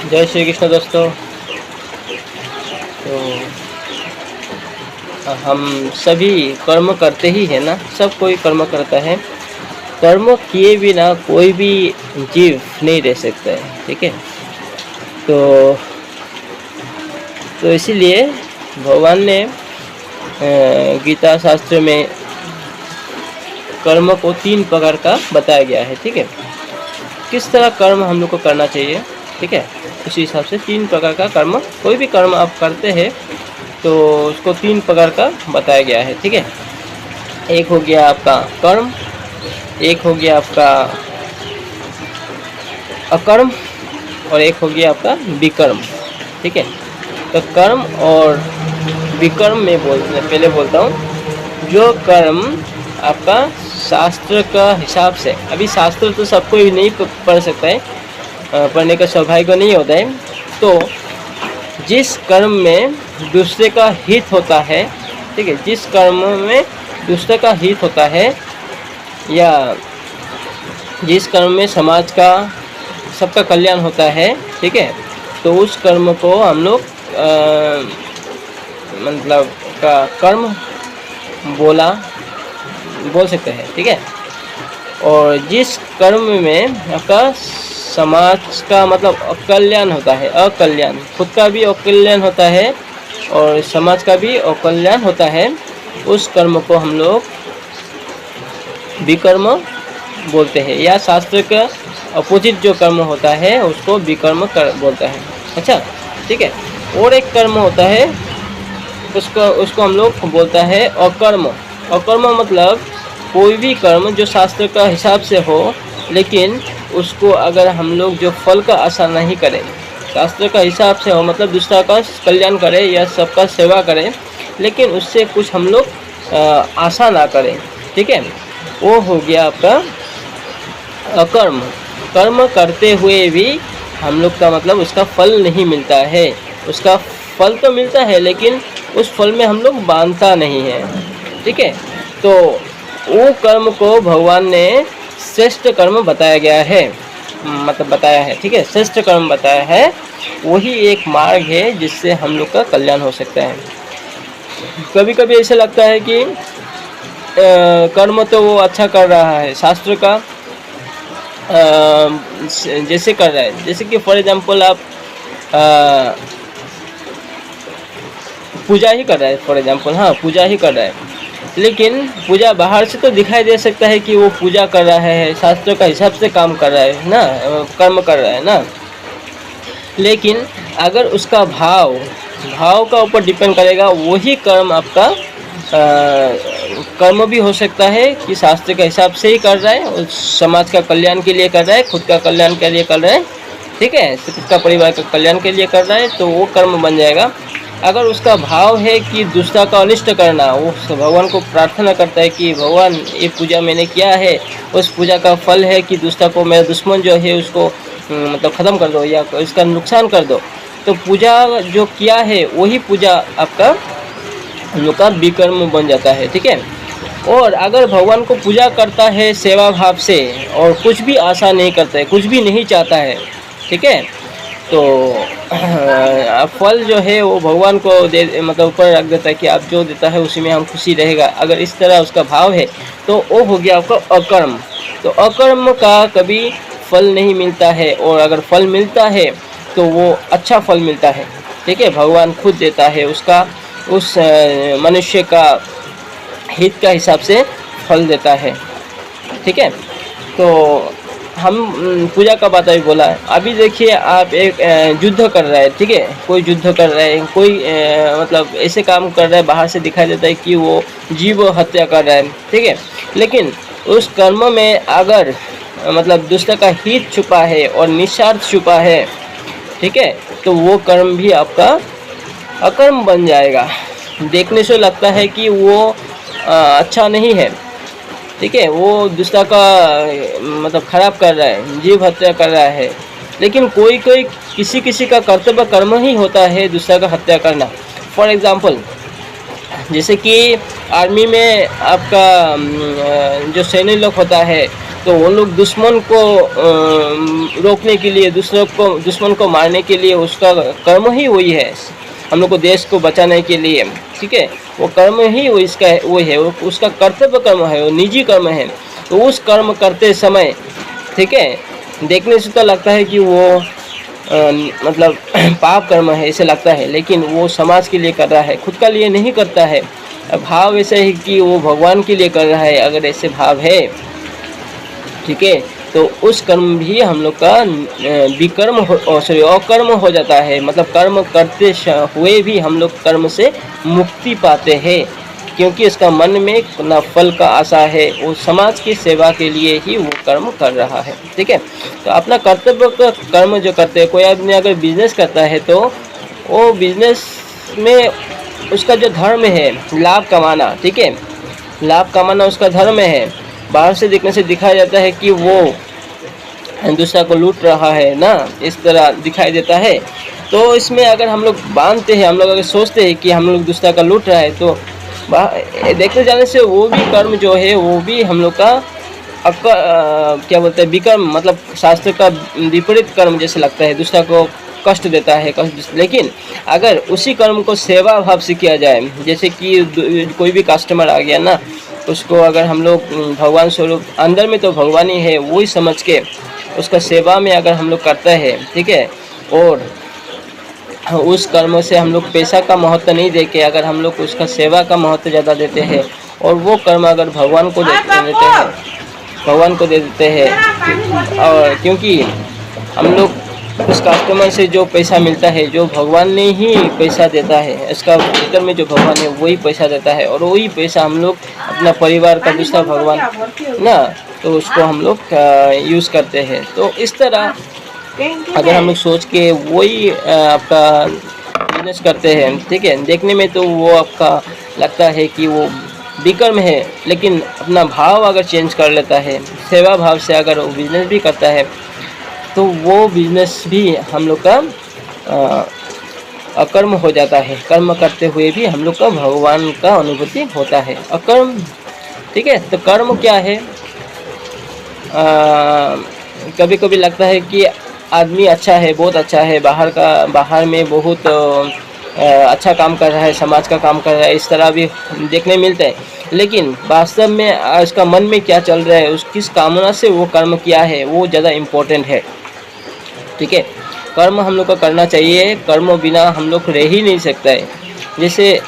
जय श्री कृष्ण दोस्तों। तो हम सभी कर्म करते ही है ना, सब कोई कर्म करता है। कर्म किए बिना कोई भी जीव नहीं रह सकता है, ठीक है। तो इसीलिए भगवान ने गीता शास्त्र में कर्म को 3 प्रकार का बताया गया है, ठीक है। किस तरह कर्म हम लोग को करना चाहिए, ठीक है। उसी हिसाब से 3 प्रकार का कर्म, कोई भी कर्म आप करते हैं तो उसको 3 प्रकार का बताया गया है, ठीक है। एक हो गया आपका कर्म, एक हो गया आपका अकर्म और एक हो गया आपका विकर्म, ठीक है। तो कर्म और विकर्म में पहले बोलता हूँ। जो कर्म आपका शास्त्र का हिसाब से, अभी शास्त्र तो सबको भी नहीं पढ़ सकता है, पढ़ने का सौभाग्य नहीं होता है। तो जिस कर्म में दूसरे का हित होता है, ठीक है, जिस कर्म में दूसरे का हित होता है या जिस कर्म में समाज का सबका कल्याण होता है, ठीक है, तो उस कर्म को हम लोग मतलब का कर्म बोल सकते हैं, ठीक है। और जिस कर्म में आपका समाज का मतलब अकल्याण होता है, अकल्याण, खुद का भी अकल्याण होता है और समाज का भी अकल्याण होता है, उस कर्म को हम लोग विकर्म बोलते हैं। या शास्त्र का अपोजिट जो कर्म होता है उसको विकर्म बोलता है। अच्छा, ठीक है। और एक कर्म होता है, उसको हम लोग बोलता है अकर्म। अकर्म मतलब कोई भी कर्म जो शास्त्र का हिसाब से हो, लेकिन उसको अगर हम लोग जो फल का आशा नहीं करें, शास्त्र का हिसाब से हो मतलब दूसरा का कल्याण करें या सबका सेवा करें, लेकिन उससे कुछ हम लोग आशा ना करें, ठीक है, वो हो गया आपका अकर्म। कर्म करते हुए भी हम लोग का मतलब उसका फल नहीं मिलता है। उसका फल तो मिलता है लेकिन उस फल में हम लोग बांधता नहीं है, ठीक है। तो वो कर्म को भगवान ने श्रेष्ठ कर्म बताया गया है, मतलब बताया है, ठीक है, श्रेष्ठ कर्म बताया है। वही एक मार्ग है जिससे हम लोग का कल्याण हो सकता है। कभी कभी ऐसा लगता है कि कर्म तो वो अच्छा कर रहा है, शास्त्र का जैसे कर रहा है, जैसे कि फॉर एग्जांपल आप पूजा ही कर रहा है, फॉर एग्जांपल, हाँ, पूजा ही कर रहा है, लेकिन पूजा बाहर से तो दिखाई दे सकता है कि वो पूजा कर रहा है, शास्त्र का हिसाब से काम कर रहा है ना, कर्म कर रहा है ना। लेकिन अगर उसका भाव का ऊपर डिपेंड करेगा, वही कर्म आपका कर्म भी हो सकता है कि शास्त्र के हिसाब से ही कर रहा है, और समाज का कल्याण के लिए कर रहा है, खुद का कल्याण के लिए कर रहा है, ठीक है, खुद का परिवार का कल्याण के लिए कर रहा है, तो वो कर्म बन जाएगा। अगर उसका भाव है कि दूसरा का अनिष्ट करना, वो भगवान को प्रार्थना करता है कि भगवान ये पूजा मैंने किया है, उस पूजा का फल है कि दूसरा को, मेरा दुश्मन जो है उसको मतलब ख़त्म कर दो या इसका नुकसान कर दो, तो पूजा जो किया है वही पूजा आपका लोग का विकर्म बन जाता है, ठीक है। और अगर भगवान को पूजा करता है सेवा भाव से और कुछ भी आशा नहीं करता है, कुछ भी नहीं चाहता है, ठीक है, तो फल जो है वो भगवान को दे, मतलब ऊपर रख देता है कि आप जो देता है उसी में हम खुशी रहेगा। अगर इस तरह उसका भाव है तो वो हो गया आपका अकर्म। तो अकर्म का कभी फल नहीं मिलता है, और अगर फल मिलता है तो वो अच्छा फल मिलता है, ठीक है, भगवान खुद देता है, उसका उस मनुष्य का हित का हिसाब से फल देता है, ठीक है। तो हम पूजा का बात अभी बोला है। अभी देखिए आप एक युद्ध कर रहा है, ठीक है, कोई युद्ध कर रहा है, कोई मतलब ऐसे काम कर रहा है, बाहर से दिखाई देता है कि वो जीव हत्या कर रहा है, ठीक है, लेकिन उस कर्म में अगर मतलब दूसरे का हित छुपा है और निस्वार्थ छुपा है, ठीक है, तो वो कर्म भी आपका अकर्म बन जाएगा। देखने से लगता है कि वो अच्छा नहीं है, ठीक है, वो दूसरा का मतलब खराब कर रहा है, जीव हत्या कर रहा है, लेकिन कोई किसी का कर्तव्य कर्म ही होता है दूसरा का हत्या करना। फॉर एग्जांपल, जैसे कि आर्मी में आपका जो सैनिक लोग होता है तो वो लोग दुश्मन को रोकने के लिए, दुश्मन को मारने के लिए उसका कर्म ही वही है, हम लोग को देश को बचाने के लिए, ठीक है। वो कर्म ही वो इसका वो है, वो उसका कर्तव्य कर्म है, वो निजी कर्म है। तो उस कर्म करते समय, ठीक है, देखने से तो लगता है कि वो मतलब पाप कर्म है ऐसे लगता है, लेकिन वो समाज के लिए कर रहा है, खुद का लिए नहीं करता है। भाव ऐसा है कि वो भगवान के लिए कर रहा है, अगर ऐसे भाव है, ठीक है, तो उस कर्म भी हम लोग का विकर्म अकर्म हो जाता है। मतलब कर्म करते हुए भी हम लोग कर्म से मुक्ति पाते हैं, क्योंकि इसका मन में ना फल का आशा है, वो समाज की सेवा के लिए ही वो कर्म कर रहा है, ठीक है। तो अपना कर्तव्य का कर्म जो करते हैं, कोई आदमी अगर बिजनेस करता है तो वो बिजनेस में उसका जो धर्म है लाभ कमाना, ठीक है, लाभ कमाना उसका धर्म है। बाहर से देखने से दिखाया जाता है कि वो दूसरा को लूट रहा है ना, इस तरह दिखाई देता है। तो इसमें अगर हम लोग बांधते हैं, हम लोग अगर सोचते हैं कि हम लोग दूसरा का लूट रहा है, तो देखते जाने से वो भी कर्म जो है वो भी हम लोग का क्या बोलते हैं विकर्म, मतलब शास्त्र का विपरीत कर्म जैसे लगता है, दूसरा को कष्ट देता है, कष्ट। लेकिन अगर उसी कर्म को सेवा भाव से किया जाए, जैसे कि कोई भी कस्टमर आ गया ना, उसको अगर हम लोग भगवान स्वरूप, अंदर में तो भगवान ही है, वही समझ के उसका सेवा में अगर हम लोग करते हैं, ठीक है, और उस कर्म से हम लोग पैसा का महत्व नहीं दे के अगर हम लोग उसका सेवा का महत्व ज़्यादा देते हैं, और वो कर्म अगर भगवान को देते हैं, भगवान को दे देते हैं, और क्योंकि हम लोग उस कस्टमर से जो पैसा मिलता है, जो भगवान ने ही पैसा देता है, इसका भीतर में जो भगवान है वही पैसा देता है, और वही पैसा हम लोग अपना परिवार का दूसरा भगवान ना, तो उसको हम लोग यूज़ करते हैं। तो इस तरह अगर हम लोग सोच के वही आपका बिजनेस करते हैं, ठीक है, देखने में तो वो आपका लगता है कि वो विकर्म है, लेकिन अपना भाव अगर चेंज कर लेता है, सेवा भाव से अगर वो बिजनेस भी करता है, तो वो बिजनेस भी हम लोग का अकर्म हो जाता है। कर्म करते हुए भी हम लोग का भगवान का अनुभूति होता है, अकर्म, ठीक है। तो कर्म क्या है, कभी कभी लगता है कि आदमी अच्छा है, बहुत अच्छा है, बाहर में बहुत अच्छा काम कर रहा है, समाज का काम कर रहा है, इस तरह भी देखने मिलता है, लेकिन वास्तव में उसका मन में क्या चल रहा है, उस किस कामना से वो कर्म किया है, वो ज़्यादा इम्पोर्टेंट है, ठीक है। कर्म हम लोग का करना चाहिए, कर्म बिना हम लोग रह ही नहीं सकता है। जैसे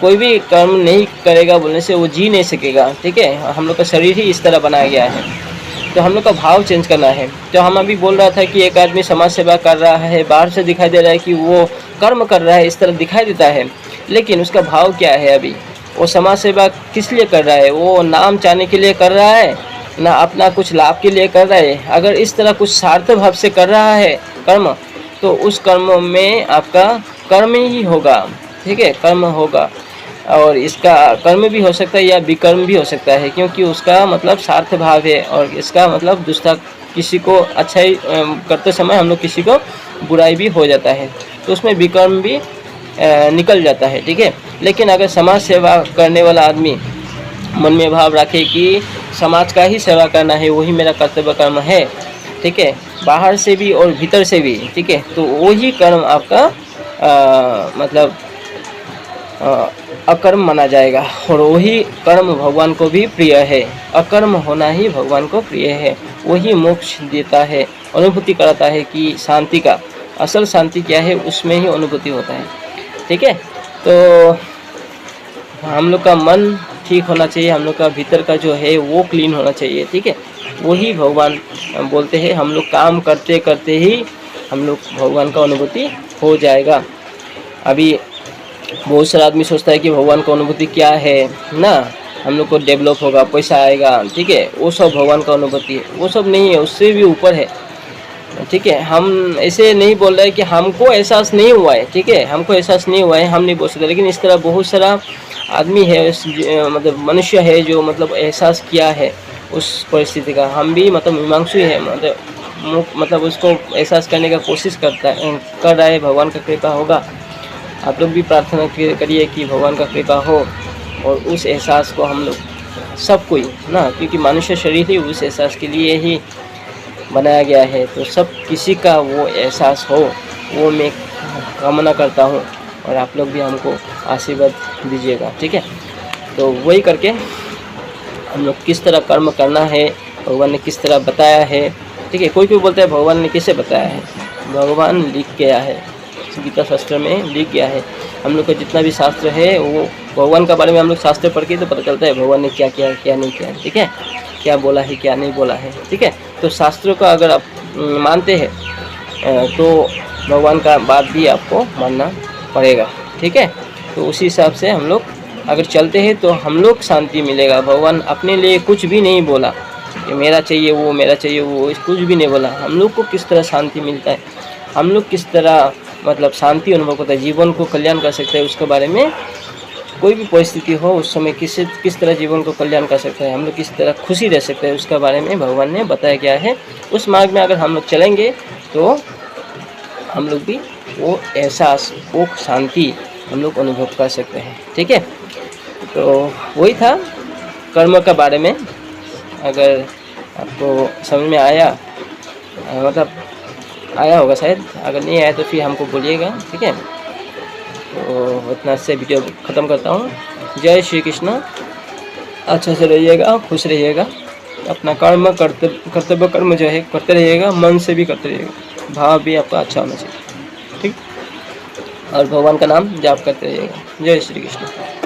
कोई भी कर्म नहीं करेगा बोलने से वो जी नहीं सकेगा, ठीक है, हम लोग का शरीर ही इस तरह बनाया गया है, तो हम लोग का भाव चेंज करना है। तो हम अभी बोल रहा था कि एक आदमी समाज सेवा कर रहा है, बाहर से दिखाई दे रहा है कि वो कर्म कर रहा है, इस तरह दिखाई देता है, लेकिन उसका भाव क्या है, अभी वो समाज सेवा किस लिए कर रहा है, वो नाम चाहने के लिए कर रहा है ना अपना कुछ लाभ के लिए कर रहा है। अगर इस तरह कुछ स्वार्थ भाव से कर रहा है कर्म, तो उस कर्म में आपका कर्म ही होगा, ठीक है, कर्म होगा, और इसका कर्म भी हो सकता है या विकर्म भी हो सकता है, क्योंकि उसका मतलब स्वार्थ भाव है, और इसका मतलब दूसरा किसी को अच्छाई करते समय हम लोग किसी को बुराई भी हो जाता है, तो उसमें विकर्म भी निकल जाता है, ठीक है। लेकिन अगर समाज सेवा करने वाला आदमी मन में भाव रखे कि समाज का ही सेवा करना है, वही मेरा कर्तव्य कर्म है, ठीक है, बाहर से भी और भीतर से भी, ठीक है, तो वही कर्म आपका मतलब अकर्म माना जाएगा, और वही कर्म भगवान को भी प्रिय है। अकर्म होना ही भगवान को प्रिय है, वही मोक्ष देता है, अनुभूति कराता है कि शांति का असल शांति क्या है, उसमें ही अनुभूति होता है, ठीक है। तो हम लोग का मन ठीक होना चाहिए, हम लोग का भीतर का जो है वो क्लीन होना चाहिए, ठीक है, वही भगवान बोलते हैं, हम लोग काम करते करते ही हम लोग भगवान का अनुभूति हो जाएगा। अभी बहुत सारा आदमी सोचता है कि भगवान का अनुभूति क्या है ना, हम लोग को डेवलप होगा, पैसा आएगा, ठीक है, वो सब भगवान का अनुभूति है, वो सब नहीं है, उससे भी ऊपर है, ठीक है। हम ऐसे नहीं बोल रहे कि हमको एहसास नहीं हुआ है, ठीक है, हमको एहसास नहीं हुआ है, हम नहीं बोल सकते, लेकिन इस तरह बहुत सारा आदमी है, मतलब मनुष्य है जो मतलब एहसास किया है उस परिस्थिति का। हम भी मतलब मीमांसु है, मतलब उसको एहसास करने का कोशिश कर रहा है, भगवान का कृपा होगा। आप लोग भी प्रार्थना करिए कि भगवान का कृपा हो और उस एहसास को हम लोग सब कोई ना, क्योंकि मनुष्य शरीर ही उस एहसास के लिए ही बनाया गया है। तो सब किसी का वो एहसास हो, वो मैं कामना करता हूँ, और आप लोग भी हमको आशीर्वाद दीजिएगा, ठीक है। तो वही करके हम लोग किस तरह कर्म करना है, भगवान ने किस तरह बताया है, ठीक है। कोई कोई बोलता है भगवान ने किसे बताया है, भगवान लिख गया है, गीता शास्त्र में लिख गया है। हम लोग का जितना भी शास्त्र है वो भगवान के बारे में हम लोग शास्त्र पढ़ के तो पता चलता है भगवान ने क्या किया क्या नहीं किया, ठीक है, क्या बोला है क्या नहीं बोला है, ठीक है। तो शास्त्रों का अगर आप मानते हैं तो भगवान का बात भी आपको मानना पड़ेगा, ठीक है। तो उसी हिसाब से हम लोग अगर चलते हैं तो हम लोग शांति मिलेगा। भगवान अपने लिए कुछ भी नहीं बोला कि मेरा चाहिए वो, मेरा चाहिए वो, कुछ भी नहीं बोला। हम लोग को किस तरह शांति मिलता है, हम लोग किस तरह मतलब शांति अनुभव करता है, जीवन को कल्याण कर सकते हैं, उसके बारे में कोई भी परिस्थिति हो उस समय किस तरह जीवन को कल्याण कर सकते हैं, हम लोग किस तरह खुशी रह सकते हैं, उसके बारे में भगवान ने बताया गया है। उस मार्ग में अगर हम लोग चलेंगे तो हम लोग भी वो एहसास, वो शांति हम लोग अनुभव कर सकते हैं, ठीक है। तो वही था कर्म के बारे में। अगर आपको समझ में आया, मतलब आया होगा शायद, अगर नहीं आया तो फिर हमको बोलिएगा, ठीक है। तो इतना से वीडियो ख़त्म करता हूँ। जय श्री कृष्ण। अच्छा से रहिएगा, खुश रहिएगा, अपना कर्म कर्तव्य कर्म जो है करते रहिएगा, मन से भी करते रहिएगा, भाव भी आपका अच्छा होना चाहिए, ठीक। और भगवान का नाम जाप करते रहिएगा। जय श्री कृष्ण।